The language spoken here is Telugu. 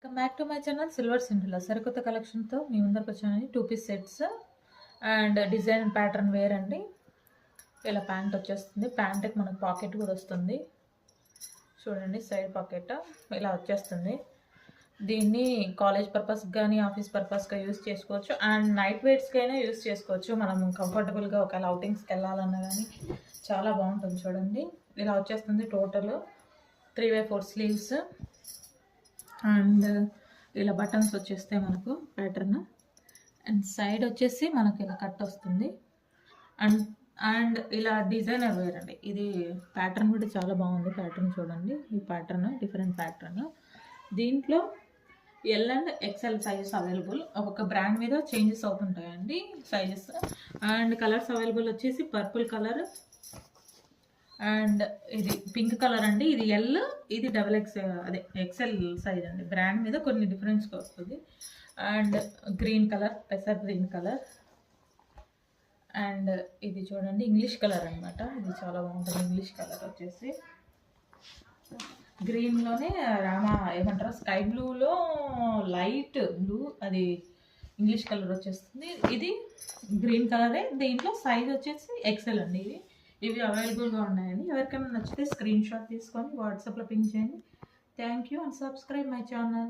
Come back to my channel Silver Cinderella. సరికొత్త కలెక్షన్తో మీ ముందరికి వచ్చానండి. 2 piece sets and design pattern wear అండి. ఇలా ప్యాంట్ వచ్చేస్తుంది. ప్యాంట్కి మనకు పాకెట్ కూడా వస్తుంది. చూడండి, సైడ్ పాకెట్ ఇలా వచ్చేస్తుంది. దీన్ని కాలేజ్ పర్పస్ కానీ ఆఫీస్ పర్పస్గా యూస్ చేసుకోవచ్చు. అండ్ నైట్ వేర్స్కి అయినా యూస్ చేసుకోవచ్చు. మనం కంఫర్టబుల్గా ఒకవేళ అవుటింగ్స్కి వెళ్ళాలన్నా కానీ చాలా బాగుంటుంది. చూడండి, ఇలా వచ్చేస్తుంది. టోటల్ 3/4 స్లీవ్స్ అండ్ ఇలా బటన్స్ వచ్చేస్తాయి మనకు ప్యాటర్న్. అండ్ సైడ్ వచ్చేసి మనకి ఇలా కట్ వస్తుంది. అండ్ ఇలా డిజైనర్ వేర్ అండి. ఇది ప్యాటర్న్ కూడా చాలా బాగుంది. ప్యాటర్న్ చూడండి, ఈ ప్యాటర్న్ డిఫరెంట్ ప్యాటర్న్. దీంట్లో L and XL sizes available. ఒక్కొక్క బ్రాండ్ మీద చేంజెస్ అవుతుంటాయండి సైజెస్. అండ్ కలర్స్ అవైలబుల్ వచ్చేసి పర్పుల్ కలర్ అండ్ ఇది పింక్ కలర్ అండి. ఇది ఎల్, ఇది XXL, అదే ఎక్స్ఎల్ సైజ్ అండి. బ్రాండ్ మీద కొన్ని డిఫరెన్స్గా వస్తుంది. అండ్ గ్రీన్ కలర్, పెసర్ గ్రీన్ కలర్. అండ్ ఇది చూడండి, ఇంగ్లీష్ కలర్ అనమాట. ఇది చాలా బాగుంటుంది. ఇంగ్లీష్ కలర్ వచ్చేసి గ్రీన్లోనే ఏమంటారు, స్కై బ్లూలో లైట్ బ్లూ, అది ఇంగ్లీష్ కలర్ వచ్చేస్తుంది. ఇది గ్రీన్ కలరే. దీంట్లో సైజ్ వచ్చేసి ఎక్స్ఎల్ అండి. ఇవి అవైలబుల్గా ఉన్నాయండి. ఎవరికైనా నచ్చితే స్క్రీన్ షాట్ తీసుకొని వాట్సాప్లో పింక్ చేయండి. Thank you and subscribe my channel.